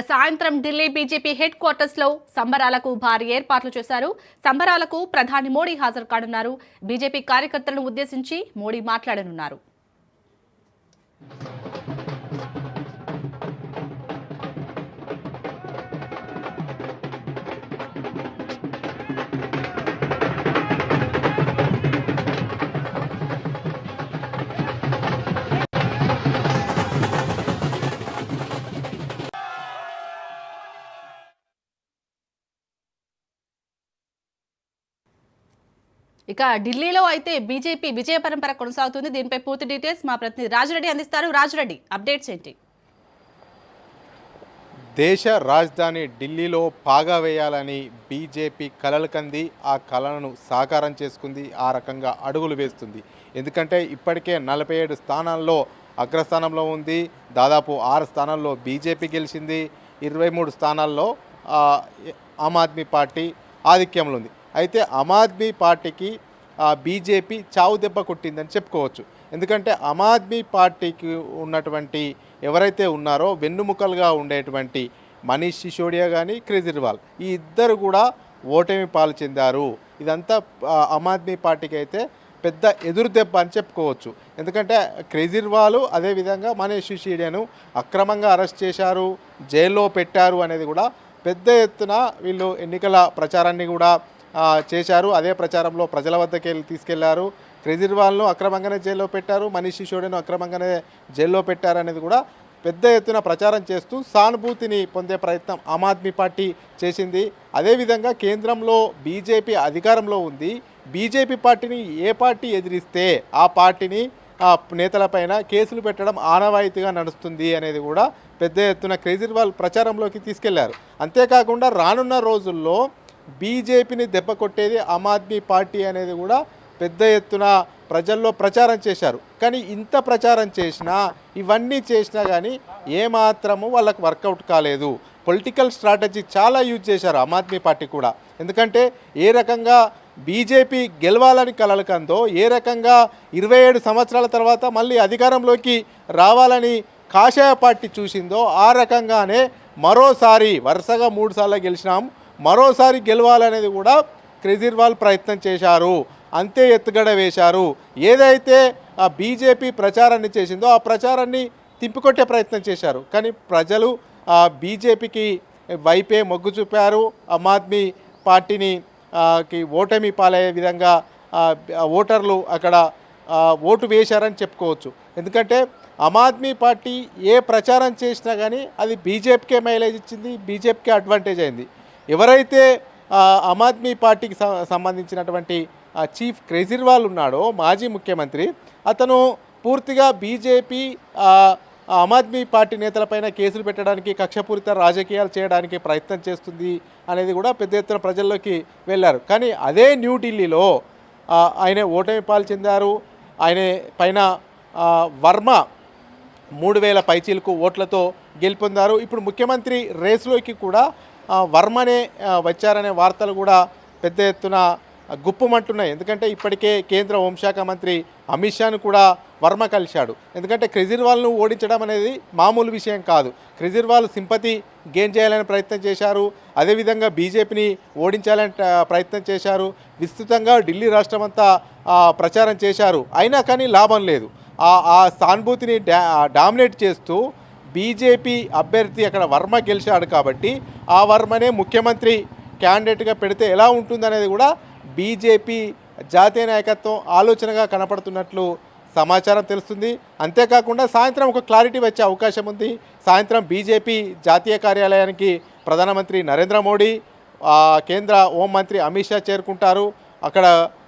సాయంత్రం Delhi BJP head quarters లో సంబరాలకు భారీ ఏర్పాట్లు చేశారు. సంబరాలకు ప్రధాని మోడీ హాజరు కానున్నారు. బీజేపీ కార్యకర్తలను ఉద్దేశించి మోడీ మాట్లాడనున్నారు. ఇక ఢిల్లీలో అయితే బీజేపీ విజయ పరంపర కొనసాగుతుంది. దీనిపై పూర్తి డీటెయిల్స్ మా ప్రతినిధి రాజరెడ్డి అందిస్తారు. రాజరెడ్డి, అప్డేట్స్ ఏంటి? దేశ రాజధాని ఢిల్లీలో పాగా వేయాలని బీజేపీ కలలు కంది. ఆ కళలను సాకారం చేసుకుంది. ఆ రకంగా అడుగులు వేస్తుంది. ఎందుకంటే ఇప్పటికే 47 స్థానాల్లో అగ్రస్థానంలో ఉంది. దాదాపు 6 స్థానాల్లో బీజేపీ గెలిచింది. 23 స్థానాల్లో ఆమ్ ఆద్మీ పార్టీ ఆధిక్యంలో ఉంది. అయితే ఆమ్ ఆద్మీ పార్టీకి బీజేపీ చావు దెబ్బ కొట్టిందని చెప్పుకోవచ్చు. ఎందుకంటే ఆమ్ ఆద్మీ పార్టీకి ఉన్నటువంటి ఎవరైతే ఉన్నారో వెన్నుముకలుగా ఉండేటువంటి మనీష్ సిసోడియా కానీ కేజ్రీవాల్, ఈ ఇద్దరు కూడా ఓటమి పాలు చెందారు. ఇదంతా ఆమ్ ఆద్మీ పార్టీకి అయితే పెద్ద ఎదురు దెబ్బ అని చెప్పుకోవచ్చు. ఎందుకంటే కేజ్రీవాల్ అదేవిధంగా మనీష్ సిసోడియాను అక్రమంగా అరెస్ట్ చేశారు, జైల్లో పెట్టారు అనేది కూడా పెద్ద ఎత్తున వీళ్ళు ఎన్నికల ప్రచారాన్ని కూడా చేశారు. అదే ప్రచారంలో ప్రజల వద్దకు తీసుకెళ్లారు. కేజ్రీవాల్ను అక్రమంగానే జైల్లో పెట్టారు, మనీష్ సిసోడియాను అక్రమంగానే జైల్లో పెట్టారు అనేది కూడా పెద్ద ఎత్తున ప్రచారం చేస్తూ సానుభూతిని పొందే ప్రయత్నం ఆమ్ ఆద్మీ పార్టీ చేసింది. అదేవిధంగా కేంద్రంలో బీజేపీ అధికారంలో ఉంది. బీజేపీ పార్టీని ఏ పార్టీ ఎదిరిస్తే ఆ పార్టీని నేతలపైన కేసులు పెట్టడం ఆనవాయితీగా నడుస్తుంది అనేది కూడా పెద్ద ఎత్తున కేజ్రీవాల్ ప్రచారంలోకి తీసుకెళ్లారు. అంతేకాకుండా రానున్న రోజుల్లో బీజేపీని దెబ్బ కొట్టేది ఆమ్ ఆద్మీ పార్టీ అనేది కూడా పెద్ద ఎత్తున ప్రజల్లో ప్రచారం చేశారు. కానీ ఇంత ప్రచారం చేసినా, ఇవన్నీ చేసినా కానీ ఏమాత్రము వాళ్ళకు వర్కౌట్ కాలేదు. పొలిటికల్ స్ట్రాటజీ చాలా యూజ్ చేశారు ఆమ్ ఆద్మీ పార్టీ కూడా. ఎందుకంటే ఏ రకంగా బీజేపీ గెలవాలని కలలు కందో, ఏ రకంగా 27 సంవత్సరాల తర్వాత మళ్ళీ అధికారంలోకి రావాలని కాషాయ పార్టీ చూసిందో, ఆ రకంగానే మరోసారి వరుసగా 3 సార్లు గెలిచినాం, మరోసారి గెలవాలనేది కూడా కేజ్రీవాల్ ప్రయత్నం చేశారు. అంతే ఎత్తుగడ వేశారు. ఏదైతే ఆ బీజేపీ ప్రచారాన్ని చేసిందో ఆ ప్రచారాన్ని తిప్పికొట్టే ప్రయత్నం చేశారు. కానీ ప్రజలు బీజేపీకి వైపే మొగ్గు చూపారు. ఆమ్ ఆద్మీ పార్టీని ఓటమి పాలయ్యే విధంగా ఓటర్లు అక్కడ ఓటు వేశారని చెప్పుకోవచ్చు. ఎందుకంటే ఆమ్ ఆద్మీ పార్టీ ఏ ప్రచారం చేసినా కానీ అది బీజేపీకే మైలేజ్ ఇచ్చింది, బీజేపీకే అడ్వాంటేజ్ అయింది. ఎవరైతే ఆమ్ ఆద్మీ పార్టీకి సంబంధించినటువంటి చీఫ్ కేజ్రీవాల్ ఉన్నాడో, మాజీ ముఖ్యమంత్రి, అతను పూర్తిగా బీజేపీ ఆమ్ ఆద్మీ పార్టీ నేతలపైన కేసులు పెట్టడానికి, కక్షపూరిత రాజకీయాలు చేయడానికి ప్రయత్నం చేస్తుంది అనేది కూడా పెద్ద ఎత్తున ప్రజల్లోకి వెళ్ళారు. కానీ అదే న్యూఢిల్లీలో ఆయన ఓటమి పాలు చెందారు. ఆయన పైన వర్మ 3000 పైచీలకు ఓట్లతో గెలుపొందారు. ఇప్పుడు ముఖ్యమంత్రి రేసులోకి కూడా వర్మనే వచ్చారనే వార్తలు కూడా పెద్ద ఎత్తున గుప్పమంటున్నాయి. ఎందుకంటే ఇప్పటికే కేంద్ర హోంశాఖ మంత్రి అమిత్ షాను కూడా వర్మ కలిశాడు. ఎందుకంటే కేజ్రీవాల్ను ఓడించడం అనేది మామూలు విషయం కాదు. కేజ్రీవాల్ సింపతి గెయిన్ చేయాలని ప్రయత్నం చేశారు. అదేవిధంగా బీజేపీని ఓడించాలని ప్రయత్నం చేశారు. విస్తృతంగా ఢిల్లీ రాష్ట్రం అంతా ప్రచారం చేశారు. అయినా కానీ లాభం లేదు. ఆ సానుభూతిని డామినేట్ చేస్తూ బీజేపీ అభ్యర్థి అక్కడ వర్మ గెలిచాడు కాబట్టి ఆ వర్మనే ముఖ్యమంత్రి క్యాండిడేట్గా పెడితే ఎలా ఉంటుందనేది కూడా బీజేపీ జాతీయ నాయకత్వం ఆలోచనగా కనపడుతున్నట్లు సమాచారం తెలుస్తుంది. అంతేకాకుండా సాయంత్రం ఒక క్లారిటీ వచ్చే అవకాశం ఉంది. సాయంత్రం బీజేపీ జాతీయ కార్యాలయానికి ప్రధానమంత్రి నరేంద్ర మోడీ, కేంద్ర హోంమంత్రి అమిత్ షా చేరుకుంటారు. అక్కడ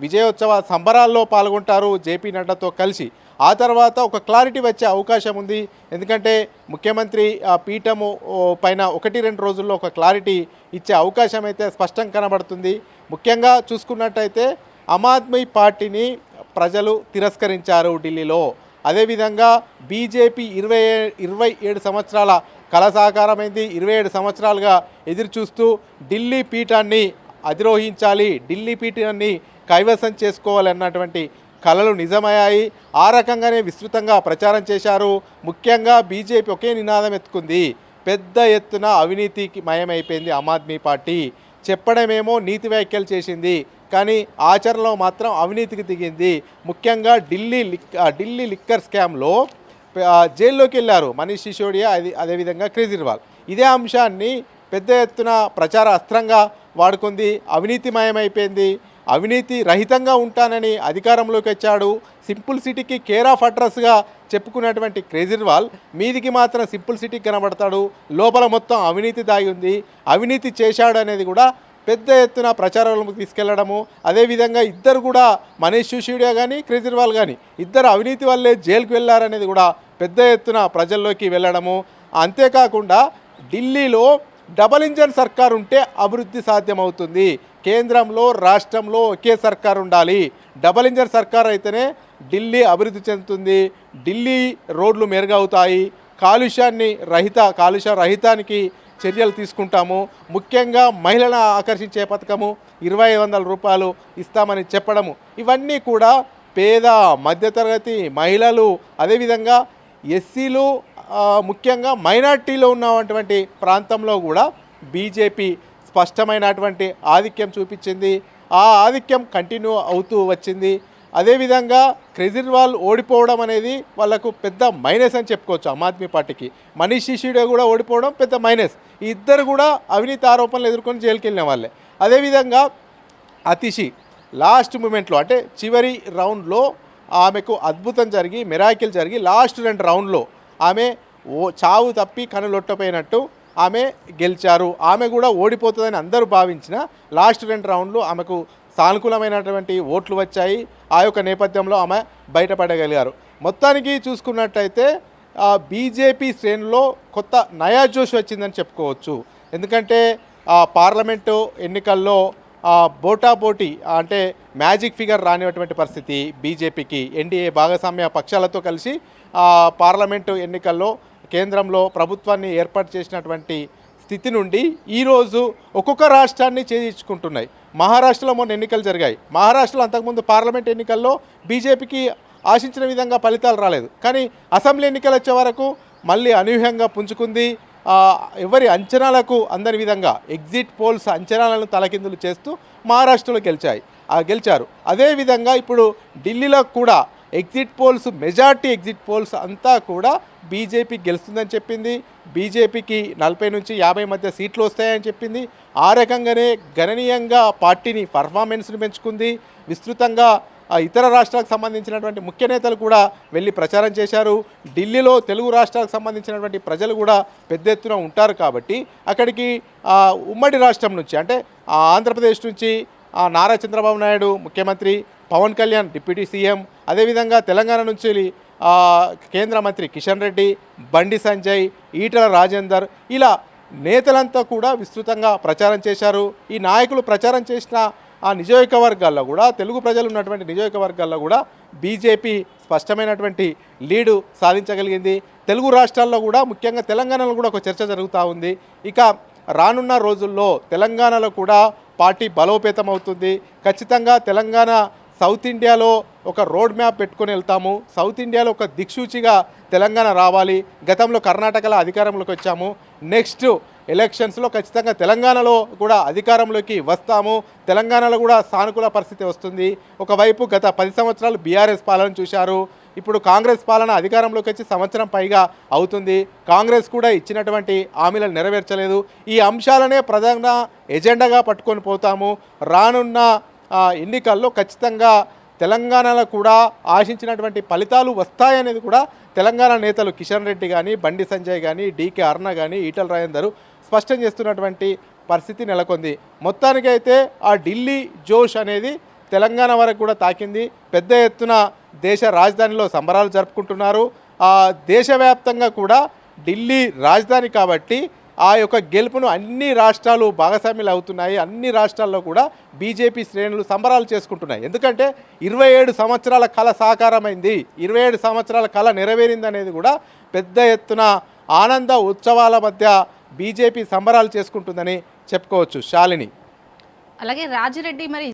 విజయోత్సవ సంబరాల్లో పాల్గొంటారు జేపీ నడ్డాతో కలిసి. ఆ తర్వాత ఒక క్లారిటీ వచ్చే అవకాశం ఉంది. ఎందుకంటే ముఖ్యమంత్రి పీఠము పైన 1-2 రోజుల్లో ఒక క్లారిటీ ఇచ్చే అవకాశం అయితే స్పష్టంగా కనబడుతుంది. ముఖ్యంగా చూసుకున్నట్టయితే ఆమ్ ఆద్మీ పార్టీని ప్రజలు తిరస్కరించారు ఢిల్లీలో. అదేవిధంగా బీజేపీ 27 సంవత్సరాల కళ సాకారమైంది. 27 సంవత్సరాలుగా ఎదురు చూస్తూ ఢిల్లీ పీఠాన్ని అధిరోహించాలి, ఢిల్లీ పీఠాన్ని కైవసం చేసుకోవాలన్నటువంటి కలలు నిజమయ్యాయి. ఆ రకంగానే విస్తృతంగా ప్రచారం చేశారు. ముఖ్యంగా బీజేపీ ఒకే నినాదం ఎత్తుకుంది, పెద్ద ఎత్తున అవినీతికి మయమైపోయింది ఆమ్ ఆద్మీ పార్టీ. చెప్పడమేమో నీతి వ్యాఖ్యలు చేసింది, కానీ ఆచరణలో మాత్రం అవినీతికి దిగింది. ముఖ్యంగా ఢిల్లీ లిక్కర్ స్కామ్లో జైల్లోకి వెళ్ళారు మనీష్ సిసోడియా, అదేవిధంగా కేజ్రీవాల్. ఇదే అంశాన్ని పెద్ద ఎత్తున ప్రచార అస్త్రంగా వాడుకుంది. అవినీతిమయమైపోయింది, అవినీతి రహితంగా ఉంటానని అధికారంలోకి వచ్చాడు. సింపుల్ సిటీకి కేర్ ఆఫ్ అడ్రస్గా చెప్పుకున్నటువంటి కేజ్రీవాల్ మీదికి మాత్రం సింపుల్ సిటీకి కనబడతాడు, లోపల మొత్తం అవినీతి దాగి ఉంది, అవినీతి చేశాడు అనేది కూడా పెద్ద ఎత్తున ప్రచారంలోకి తీసుకెళ్లడము. అదేవిధంగా ఇద్దరు కూడా మనీష్ సిసోడియా కానీ కేజ్రీవాల్ కానీ ఇద్దరు అవినీతి వల్లే జైలుకు వెళ్ళారనేది కూడా పెద్ద ఎత్తున ప్రజల్లోకి వెళ్ళడము. అంతేకాకుండా ఢిల్లీలో డబల్ ఇంజన్ సర్కార్ ఉంటే అభివృద్ధి సాధ్యమవుతుంది. కేంద్రంలో రాష్ట్రంలో ఒకే సర్కార్ ఉండాలి. డబల్ ఇంజన్ సర్కార్ అయితేనే ఢిల్లీ అభివృద్ధి చెందుతుంది, ఢిల్లీ రోడ్లు మెరుగవుతాయి, కాలుష్య రహితానికి చర్యలు తీసుకుంటాము. ముఖ్యంగా మహిళలను ఆకర్షించే పథకము 2500 రూపాయలు ఇస్తామని చెప్పడము, ఇవన్నీ కూడా పేద మధ్యతరగతి మహిళలు, అదేవిధంగా ఎస్సీలు, ముఖ్యంగా మైనార్టీలో ఉన్నటువంటి ప్రాంతంలో కూడా బీజేపీ స్పష్టమైనటువంటి ఆధిక్యం చూపించింది. ఆ ఆధిక్యం కంటిన్యూ అవుతూ వచ్చింది. అదేవిధంగా కేజ్రీవాల్ ఓడిపోవడం అనేది వాళ్ళకు పెద్ద మైనస్ అని చెప్పుకోవచ్చు ఆమ్ ఆద్మీ పార్టీకి. మనీష్ సిసోడియా కూడా ఓడిపోవడం పెద్ద మైనస్. ఈ ఇద్దరు కూడా అవినీతి ఆరోపణలు ఎదుర్కొని జైలుకి వెళ్ళిన వాళ్ళే. అదేవిధంగా అతిషి లాస్ట్ మూమెంట్లో, అంటే చివరి రౌండ్లో ఆమెకు అద్భుతం జరిగి, మిరాకిల్ జరిగి, లాస్ట్ 2 రౌండ్లో ఆమె చావు తప్పి కనులొట్టపోయినట్టు ఆమె గెలిచారు. ఆమె కూడా ఓడిపోతుందని అందరూ భావించిన లాస్ట్ 2 రౌండ్లు ఆమెకు సానుకూలమైనటువంటి ఓట్లు వచ్చాయి. ఆ యొక్క నేపథ్యంలో ఆమె బయటపడగలిగారు. మొత్తానికి చూసుకున్నట్టయితే బీజేపీ శ్రేణుల్లో కొత్త నయా జోష్ వచ్చిందని చెప్పుకోవచ్చు. ఎందుకంటే పార్లమెంటు ఎన్నికల్లో పోటాపోటీ, అంటే మ్యాజిక్ ఫిగర్ రానిటువంటి పరిస్థితి బీజేపీకి. ఎన్డీఏ భాగస్వామ్య పక్షాలతో కలిసి పార్లమెంటు ఎన్నికల్లో కేంద్రంలో ప్రభుత్వాన్ని ఏర్పాటు చేసినటువంటి స్థితి నుండి ఈరోజు ఒక్కొక్క రాష్ట్రాన్ని ఛేదించుకుంటున్నాయి. మహారాష్ట్రలో మొన్న ఎన్నికలు జరిగాయి. మహారాష్ట్రలో అంతకుముందు పార్లమెంట్ ఎన్నికల్లో బీజేపీకి ఆశించిన విధంగా ఫలితాలు రాలేదు, కానీ అసెంబ్లీ ఎన్నికలు వచ్చే వరకు మళ్ళీ అనూహ్యంగా పుంజుకుంది. ఎవరి అంచనాలకు అందని విధంగా ఎగ్జిట్ పోల్స్ అంచనాలను తలకిందులు చేస్తూ మహారాష్ట్రలో గెలిచారు. అదేవిధంగా ఇప్పుడు ఢిల్లీలో కూడా మెజార్టీ ఎగ్జిట్ పోల్స్ అంతా కూడా బీజేపీ గెలుస్తుందని చెప్పింది. బీజేపీకి 40 నుంచి 50 మధ్య సీట్లు వస్తాయని చెప్పింది. ఆ రకంగానే గణనీయంగా పార్టీని పర్ఫార్మెన్స్ని పెంచుకుంది. విస్తృతంగా ఇతర రాష్ట్రాలకు సంబంధించినటువంటి ముఖ్య నేతలు కూడా వెళ్ళి ప్రచారం చేశారు. ఢిల్లీలో తెలుగు రాష్ట్రాలకు సంబంధించినటువంటి ప్రజలు కూడా పెద్ద ఎత్తున ఉంటారు కాబట్టి అక్కడికి ఉమ్మడి రాష్ట్రం నుంచి, అంటే ఆంధ్రప్రదేశ్ నుంచి నారా చంద్రబాబు నాయుడు ముఖ్యమంత్రి, పవన్ కళ్యాణ్ డిప్యూటీ సీఎం, అదేవిధంగా తెలంగాణ నుంచి కేంద్ర మంత్రి కిషన్ రెడ్డి, బండి సంజయ్, ఈటల రాజేందర్, ఇలా నేతలంతా కూడా విస్తృతంగా ప్రచారం చేశారు. ఈ నాయకులు ప్రచారం చేసిన ఆ నియోజకవర్గాల్లో కూడా, తెలుగు ప్రజలు ఉన్నటువంటి నియోజకవర్గాల్లో కూడా బీజేపీ స్పష్టమైనటువంటి లీడు సాధించగలిగింది. తెలుగు రాష్ట్రాల్లో కూడా, ముఖ్యంగా తెలంగాణలో కూడా ఒక చర్చ జరుగుతూ ఉంది. ఇక రానున్న రోజుల్లో తెలంగాణలో కూడా పార్టీ బలోపేతం అవుతుంది. ఖచ్చితంగా తెలంగాణ సౌత్ ఇండియాలో ఒక రోడ్ మ్యాప్ పెట్టుకొని వెళ్తాము. సౌత్ ఇండియాలో ఒక దిక్సూచిగా తెలంగాణ రావాలి. గతంలో కర్ణాటకలో అధికారంలోకి వచ్చాము, నెక్స్ట్ ఎలక్షన్స్లో ఖచ్చితంగా తెలంగాణలో కూడా అధికారంలోకి వస్తాము. తెలంగాణలో కూడా సానుకూల పరిస్థితి వస్తుంది. ఒకవైపు గత 10 సంవత్సరాలు బీఆర్ఎస్ పాలన చూశారు. ఇప్పుడు కాంగ్రెస్ పాలన అధికారంలోకి వచ్చి సంవత్సరం పైగా అవుతుంది. కాంగ్రెస్ కూడా ఇచ్చినటువంటి హామీలను నెరవేర్చలేదు. ఈ అంశాలనే ప్రధాన ఎజెండాగా పట్టుకొని పోతాము. రానున్న ఎన్నికల్లో ఖచ్చితంగా తెలంగాణలో కూడా ఆశించినటువంటి ఫలితాలు వస్తాయనేది కూడా తెలంగాణ నేతలు కిషన్ రెడ్డి కానీ, బండి సంజయ్ కానీ, డీకే అరుణ కానీ, ఈటల రాజేందర్ స్పష్టం చేస్తున్నటువంటి పరిస్థితి నెలకొంది. మొత్తానికైతే ఆ ఢిల్లీ జోష్ అనేది తెలంగాణ వరకు కూడా తాకింది. పెద్ద ఎత్తున దేశ రాజధానిలో సంబరాలు జరుపుకుంటున్నారు. దేశవ్యాప్తంగా కూడా ఢిల్లీ రాజధాని కాబట్టి ఆ యొక్క గెలుపును అన్ని రాష్ట్రాలు భాగస్వామ్యాలు అవుతున్నాయి. అన్ని రాష్ట్రాల్లో కూడా బీజేపీ శ్రేణులు సంబరాలు చేసుకుంటున్నాయి. ఎందుకంటే 27 సంవత్సరాల కళ సాకారమైంది, 27 సంవత్సరాల కళ నెరవేరింది అనేది కూడా పెద్ద ఎత్తున ఆనంద ఉత్సవాల మధ్య బీజేపీ సంబరాలు చేసుకుంటుందని చెప్పుకోవచ్చు. శాలిని, అలాగే రాజిరెడ్డి మరి